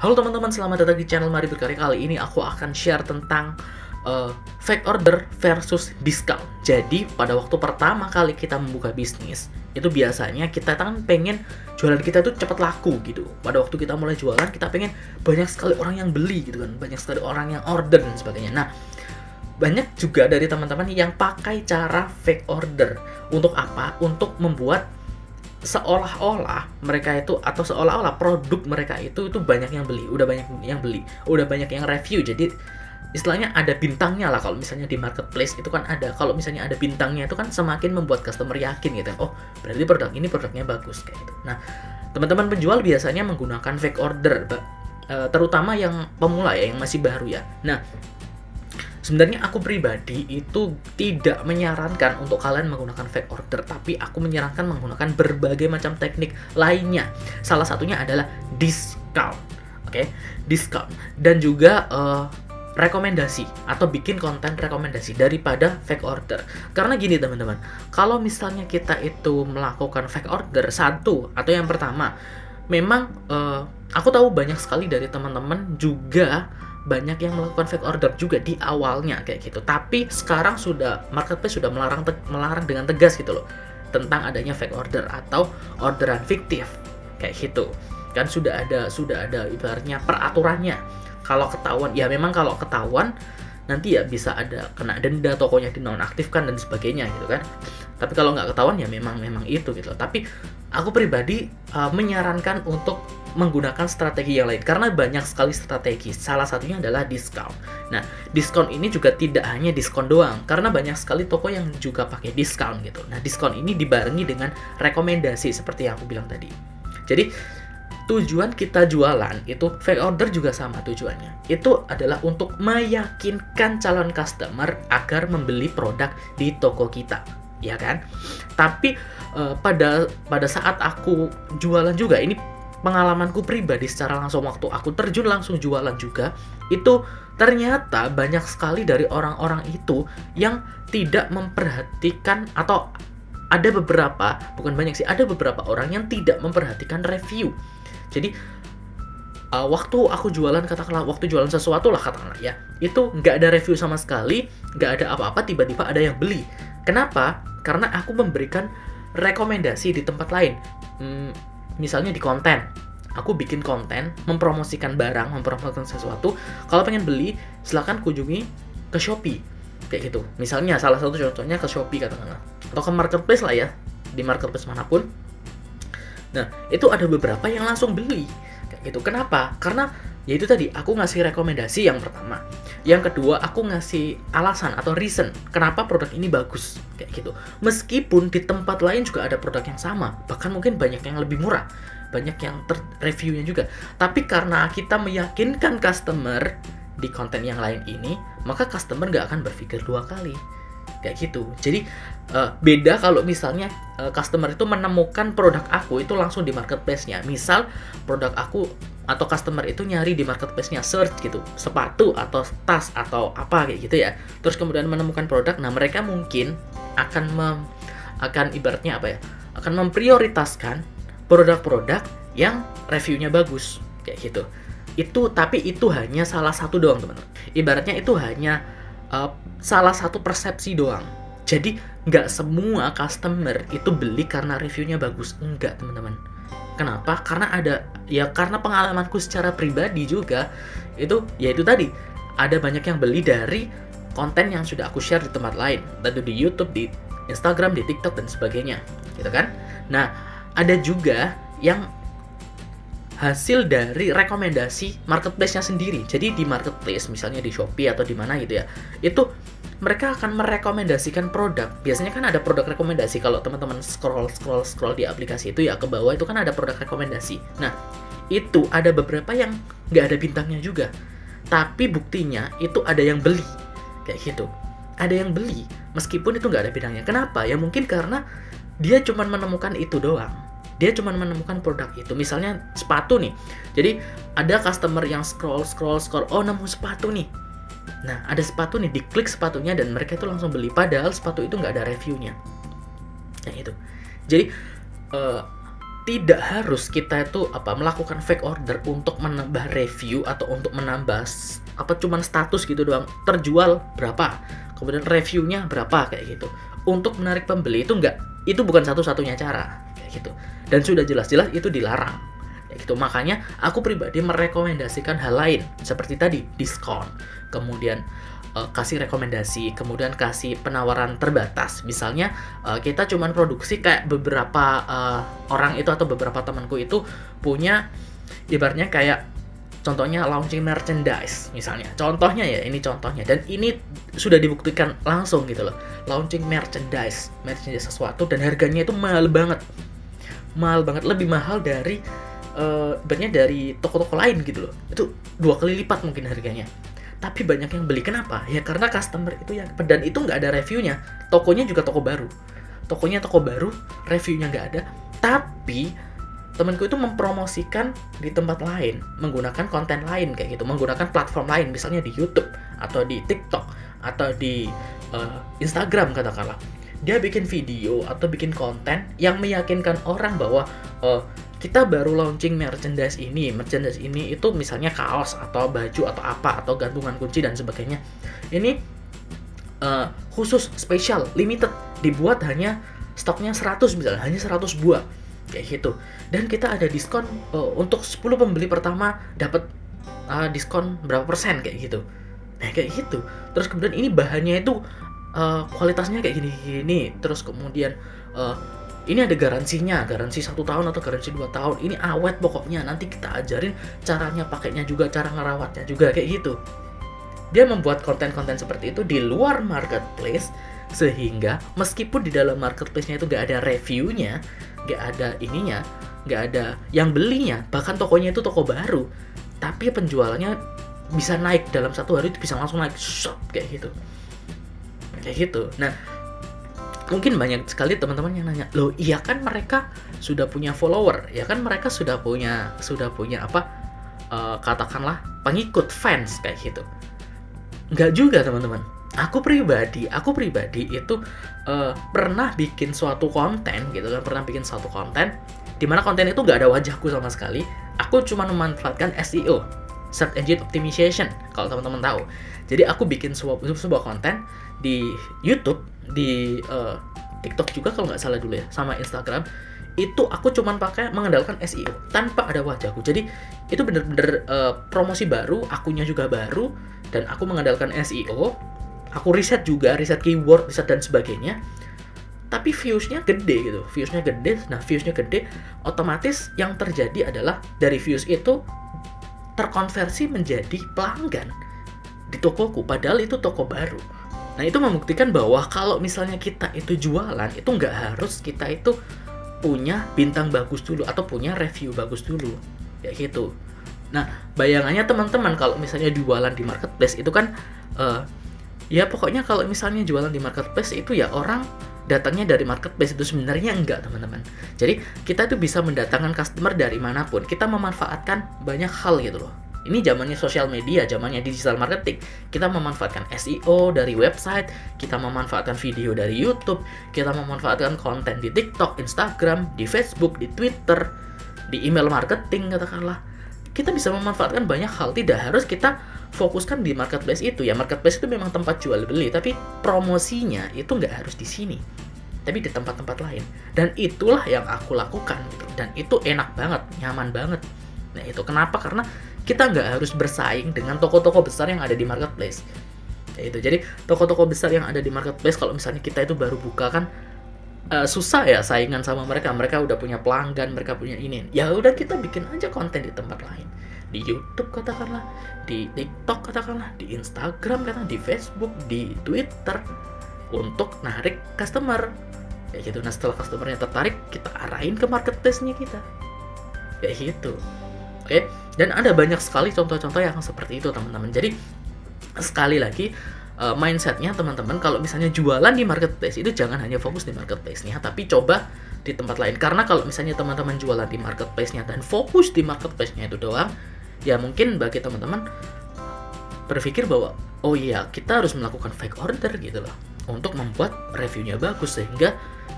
Halo teman-teman, selamat datang di channel Mari Berkarya. Kali ini aku akan share tentang fake order versus discount. Jadi pada waktu pertama kali kita membuka bisnis, itu biasanya kita kan pengen jualan kita tuh cepat laku gitu. Pada waktu kita mulai jualan, kita pengen banyak sekali orang yang beli gitu kan, banyak sekali orang yang order dan sebagainya. Nah, banyak juga dari teman-teman yang pakai cara fake order. Untuk apa? Untuk membuat seolah-olah mereka itu, atau seolah-olah produk mereka itu banyak yang beli, udah banyak yang beli, udah banyak yang review. Jadi istilahnya ada bintangnya lah. Kalau misalnya di marketplace itu kan ada, kalau misalnya ada bintangnya itu kan semakin membuat customer yakin gitu. Oh, berarti produk ini produknya bagus kayak gitu. Nah, teman-teman penjual biasanya menggunakan fake order, terutama yang pemula ya, yang masih baru ya. Nah, sebenarnya aku pribadi itu tidak menyarankan untuk kalian menggunakan fake order, tapi aku menyarankan menggunakan berbagai macam teknik lainnya. Salah satunya adalah discount, oke? Discount dan juga rekomendasi atau bikin konten rekomendasi daripada fake order. Karena gini teman-teman, kalau misalnya kita itu melakukan fake order, satu atau yang pertama, memang aku tahu banyak sekali dari teman-teman juga banyak yang melakukan fake order juga di awalnya kayak gitu. Tapi sekarang sudah marketplace sudah melarang dengan tegas gitu loh tentang adanya fake order atau orderan fiktif kayak gitu. Kan sudah ada ibaratnya peraturannya. Kalau ketahuan, ya memang kalau ketahuan nanti ya bisa ada kena denda, tokonya dinonaktifkan dan sebagainya gitu kan. Tapi kalau nggak ketahuan ya memang itu gitu. Tapi aku pribadi menyarankan untuk menggunakan strategi yang lain karena banyak sekali strategi. Salah satunya adalah discount. Nah, diskon ini juga tidak hanya diskon doang, karena banyak sekali toko yang juga pakai diskon gitu. Nah, diskon ini dibarengi dengan rekomendasi seperti yang aku bilang tadi. Jadi tujuan kita jualan itu fake order juga sama tujuannya. Itu adalah untuk meyakinkan calon customer agar membeli produk di toko kita, ya kan? Tapi pada saat aku jualan juga, ini pengalamanku pribadi secara langsung waktu aku terjun langsung jualan juga, itu ternyata banyak sekali dari orang-orang itu yang tidak memperhatikan, atau ada beberapa, bukan banyak sih, ada beberapa orang yang tidak memperhatikan review. Jadi waktu aku jualan, katakanlah waktu jualan sesuatu lah katakanlah ya, itu nggak ada review sama sekali, nggak ada apa-apa, tiba-tiba ada yang beli. Kenapa? Karena aku memberikan rekomendasi di tempat lain. Misalnya di konten, aku bikin konten mempromosikan barang, mempromosikan sesuatu. Kalau pengen beli, silahkan kunjungi ke Shopee kayak gitu. Misalnya salah satu contohnya ke Shopee katakanlah, atau ke marketplace lah ya, di marketplace manapun. Nah, itu ada beberapa yang langsung beli kayak gitu. Kenapa? Karena ya itu tadi, aku ngasih rekomendasi yang pertama. Yang kedua, aku ngasih alasan atau reason kenapa produk ini bagus kayak gitu. Meskipun di tempat lain juga ada produk yang sama, bahkan mungkin banyak yang lebih murah, banyak yang reviewnya juga. Tapi karena kita meyakinkan customer di konten yang lain ini, maka customer nggak akan berpikir dua kali kayak gitu. Jadi beda kalau misalnya customer itu menemukan produk aku itu langsung di marketplace-nya. Misal produk aku atau customer itu nyari di marketplace-nya, search gitu, sepatu atau tas atau apa kayak gitu ya. Terus kemudian menemukan produk, nah mereka mungkin akan ibaratnya apa ya? Akan memprioritaskan produk-produk yang reviewnya bagus kayak gitu. Tapi itu hanya salah satu doang, teman-teman. Ibaratnya itu hanya salah satu persepsi doang. Jadi nggak semua customer itu beli karena reviewnya bagus, enggak teman-teman. Kenapa? Karena pengalamanku secara pribadi juga itu tadi, ada banyak yang beli dari konten yang sudah aku share di tempat lain, tentu di YouTube, di Instagram, di TikTok dan sebagainya, gitu kan? Nah, ada juga yang hasil dari rekomendasi marketplace-nya sendiri. Jadi di marketplace, misalnya di Shopee atau di mana gitu ya, itu mereka akan merekomendasikan produk. Biasanya kan ada produk rekomendasi. Kalau teman-teman scroll di aplikasi itu ya, ke bawah itu kan ada produk rekomendasi. Nah, itu ada beberapa yang nggak ada bintangnya juga, tapi buktinya itu ada yang beli kayak gitu. Ada yang beli meskipun itu nggak ada bintangnya. Kenapa? Ya mungkin karena dia cuma menemukan itu doang. Dia cuma menemukan produk itu. Misalnya sepatu nih. Jadi ada customer yang scroll, oh nemu sepatu nih. Nah, ada sepatu nih, diklik sepatunya dan mereka itu langsung beli. Padahal sepatu itu nggak ada reviewnya. Nah itu. Jadi tidak harus kita itu melakukan fake order untuk menambah review atau untuk menambah cuman status gitu doang, terjual berapa, kemudian reviewnya berapa kayak gitu. Untuk menarik pembeli itu bukan satu-satunya cara kayak gitu, dan sudah jelas-jelas itu dilarang kayak gitu. Makanya aku pribadi merekomendasikan hal lain seperti tadi diskon, kemudian kasih rekomendasi, kemudian kasih penawaran terbatas. Misalnya kita cuman produksi kayak beberapa orang itu atau beberapa temanku itu punya ibaratnya kayak contohnya launching merchandise misalnya. Contohnya ya, ini contohnya, dan ini sudah dibuktikan langsung gitu loh. Launching merchandise sesuatu dan harganya itu mahal banget, lebih mahal dari ibaratnya dari toko-toko lain gitu loh. Itu 2 kali lipat mungkin harganya. Tapi banyak yang beli. Kenapa? Ya karena customer itu ya, dan itu nggak ada reviewnya. Tokonya juga toko baru, reviewnya nggak ada. Tapi temanku itu mempromosikan di tempat lain, menggunakan konten lain kayak gitu, menggunakan platform lain, misalnya di YouTube atau di TikTok atau di Instagram katakanlah. Dia bikin video atau bikin konten yang meyakinkan orang bahwa kita baru launching merchandise ini itu misalnya kaos atau baju atau apa, atau gantungan kunci dan sebagainya. Ini khusus spesial limited, dibuat hanya stoknya 100 misalnya, hanya 100 buah kayak gitu. Dan kita ada diskon untuk 10 pembeli pertama dapat diskon berapa persen kayak gitu. Nah kayak gitu. Terus kemudian ini bahannya itu kualitasnya kayak gini. Terus kemudian ini ada garansinya, garansi 1 tahun atau garansi 2 tahun. Ini awet pokoknya. Nanti kita ajarin caranya pakainya juga, cara ngerawatnya juga kayak gitu. Dia membuat konten-konten seperti itu di luar marketplace, sehingga meskipun di dalam marketplace-nya itu nggak ada reviewnya, nggak ada ininya, nggak ada yang belinya, bahkan tokonya itu toko baru, tapi penjualannya bisa naik dalam 1 hari, itu bisa langsung naik shop kayak gitu. Nah, mungkin banyak sekali teman-teman yang nanya, loh iya kan mereka sudah punya follower, ya kan mereka sudah punya katakanlah pengikut, fans kayak gitu. Nggak juga teman-teman. Aku pribadi itu pernah bikin suatu konten gitu kan, di mana konten itu nggak ada wajahku sama sekali. Aku cuma memanfaatkan SEO, Search Engine Optimization, kalau teman-teman tahu. Jadi aku bikin sebuah konten di YouTube, di TikTok juga kalau nggak salah dulu ya, sama Instagram. Itu aku cuman mengandalkan SEO tanpa ada wajahku. Jadi itu bener-bener promosi baru, akunnya juga baru, dan aku mengandalkan SEO. Aku riset keyword, riset dan sebagainya. Tapi viewsnya gede gitu, Nah viewsnya gede, otomatis yang terjadi adalah dari views itu terkonversi menjadi pelanggan di tokoku, padahal itu toko baru. Nah itu membuktikan bahwa kalau misalnya kita itu jualan, itu nggak harus kita itu punya bintang bagus dulu atau punya review bagus dulu kayak gitu. Nah bayangannya teman-teman kalau misalnya jualan di marketplace itu kan ya pokoknya kalau misalnya jualan di marketplace itu ya orang datangnya dari marketplace, itu sebenarnya enggak teman-teman. Jadi kita itu bisa mendatangkan customer dari manapun, kita memanfaatkan banyak hal gitu loh. Ini zamannya sosial media, zamannya digital marketing. Kita memanfaatkan SEO dari website, kita memanfaatkan video dari YouTube, kita memanfaatkan konten di TikTok, Instagram, di Facebook, di Twitter, di email marketing katakanlah. Kita bisa memanfaatkan banyak hal, tidak harus kita fokuskan di marketplace itu. Ya marketplace itu memang tempat jual beli, tapi promosinya itu nggak harus di sini, tapi di tempat-tempat lain. Dan itulah yang aku lakukan gitu. Dan itu enak banget, nyaman banget. Nah itu kenapa? Karena kita nggak harus bersaing dengan toko-toko besar yang ada di marketplace. Ya itu. Jadi toko-toko besar yang ada di marketplace, kalau misalnya kita itu baru buka kan susah ya saingan sama mereka. Mereka udah punya pelanggan, mereka punya ini. Ya udah kita bikin aja konten di tempat lain. Di YouTube katakanlah, di TikTok katakanlah, di Instagram katakanlah, di Facebook, di Twitter, untuk narik customer. Ya gitu. Nah setelah customernya tertarik, kita arahin ke marketplace-nya kita. Kayak gitu. Oke, dan ada banyak sekali contoh-contoh yang seperti itu teman-teman. Jadi sekali lagi mindsetnya teman-teman kalau misalnya jualan di marketplace itu jangan hanya fokus di marketplace-nya, tapi coba di tempat lain. Karena kalau misalnya teman-teman jualan di marketplace-nya dan fokus di marketplace-nya itu doang, ya mungkin bagi teman-teman berpikir bahwa oh iya kita harus melakukan fake order gitu loh untuk membuat reviewnya bagus, sehingga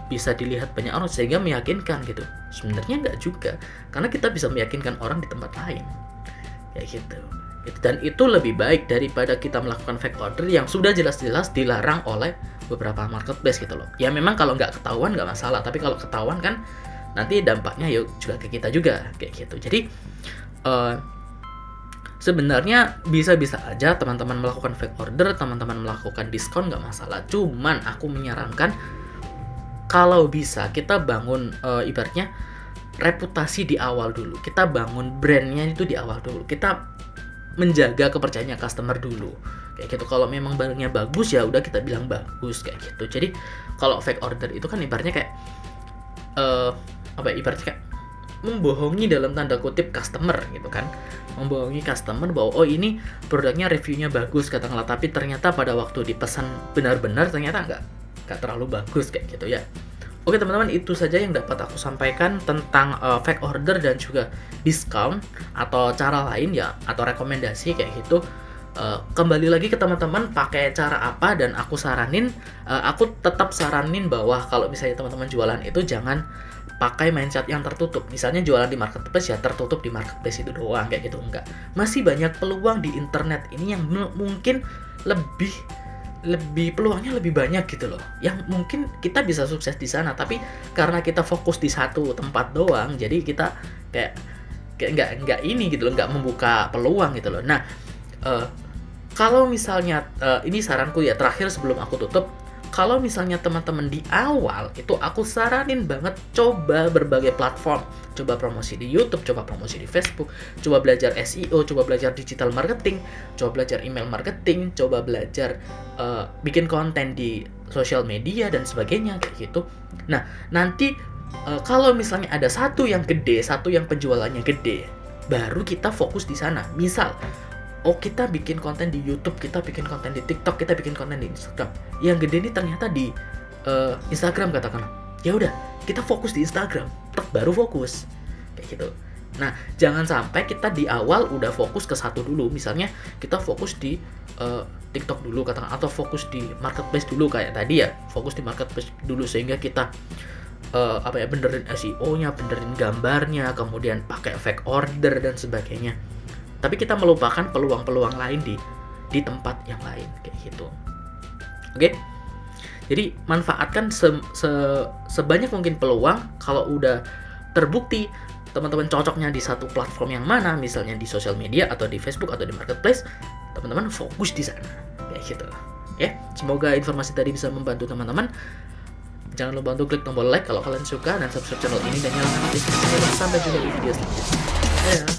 bisa dilihat banyak orang sehingga meyakinkan gitu. Sebenarnya nggak juga, karena kita bisa meyakinkan orang di tempat lain kayak gitu. Dan itu lebih baik daripada kita melakukan fake order yang sudah jelas-jelas dilarang oleh beberapa marketplace gitu loh. Ya memang kalau nggak ketahuan nggak masalah, tapi kalau ketahuan kan nanti dampaknya yuk juga ke kita juga kayak gitu. Jadi sebenarnya bisa-bisa aja teman-teman melakukan fake order, teman-teman melakukan diskon nggak masalah. Cuman aku menyarankan kalau bisa kita bangun ibaratnya reputasi di awal dulu. Kita bangun brandnya itu di awal dulu. Kita menjaga kepercayaan customer dulu kayak gitu. Kalau memang barangnya bagus ya udah kita bilang bagus kayak gitu. Jadi kalau fake order itu kan ibaratnya kayak ibaratnya kayak membohongi dalam tanda kutip customer gitu kan, membohongi customer bahwa oh ini produknya reviewnya bagus katakanlah, tapi ternyata pada waktu dipesan benar-benar ternyata nggak terlalu bagus kayak gitu ya. Oke teman-teman, itu saja yang dapat aku sampaikan tentang fake order dan juga discount atau cara lain ya, atau rekomendasi kayak gitu. Kembali lagi ke teman-teman pakai cara apa, dan aku tetap saranin bahwa kalau misalnya teman-teman jualan itu jangan pakai mindset yang tertutup. Misalnya jualan di marketplace ya tertutup di marketplace itu doang kayak gitu, enggak. Masih banyak peluang di internet ini yang mungkin lebih peluangnya lebih banyak gitu loh, yang mungkin kita bisa sukses di sana, tapi karena kita fokus di satu tempat doang, jadi kita kayak nggak ini gitu loh, nggak membuka peluang gitu loh. Nah kalau misalnya ini saranku ya terakhir sebelum aku tutup, kalau misalnya teman-teman di awal itu aku saranin banget coba berbagai platform, coba promosi di YouTube, coba promosi di Facebook, coba belajar SEO, coba belajar digital marketing, coba belajar email marketing, coba belajar bikin konten di sosial media dan sebagainya kayak gitu. Nah nanti kalau misalnya ada satu yang gede, satu yang penjualannya gede, baru kita fokus di sana. Misal kita bikin konten di YouTube, kita bikin konten di TikTok, kita bikin konten di Instagram. Yang gede ini ternyata di Instagram katakanlah. Ya udah, kita fokus di Instagram, baru fokus kayak gitu. Nah, jangan sampai kita di awal udah fokus ke satu dulu. Misalnya kita fokus di TikTok dulu katakan, atau fokus di marketplace dulu kayak tadi ya, fokus di marketplace dulu sehingga kita benerin SEO-nya, benerin gambarnya, kemudian pakai fake order dan sebagainya. Tapi kita melupakan peluang-peluang lain di tempat yang lain kayak gitu. Oke. Jadi manfaatkan sebanyak mungkin peluang. Kalau udah terbukti teman-teman cocoknya di satu platform yang mana, misalnya di sosial media atau di Facebook atau di marketplace, teman-teman fokus di sana kayak gitu. Ya, semoga informasi tadi bisa membantu teman-teman. Jangan lupa untuk klik tombol like kalau kalian suka dan subscribe channel ini dan nyalakan notifikasinya. Sampai jumpa di video selanjutnya.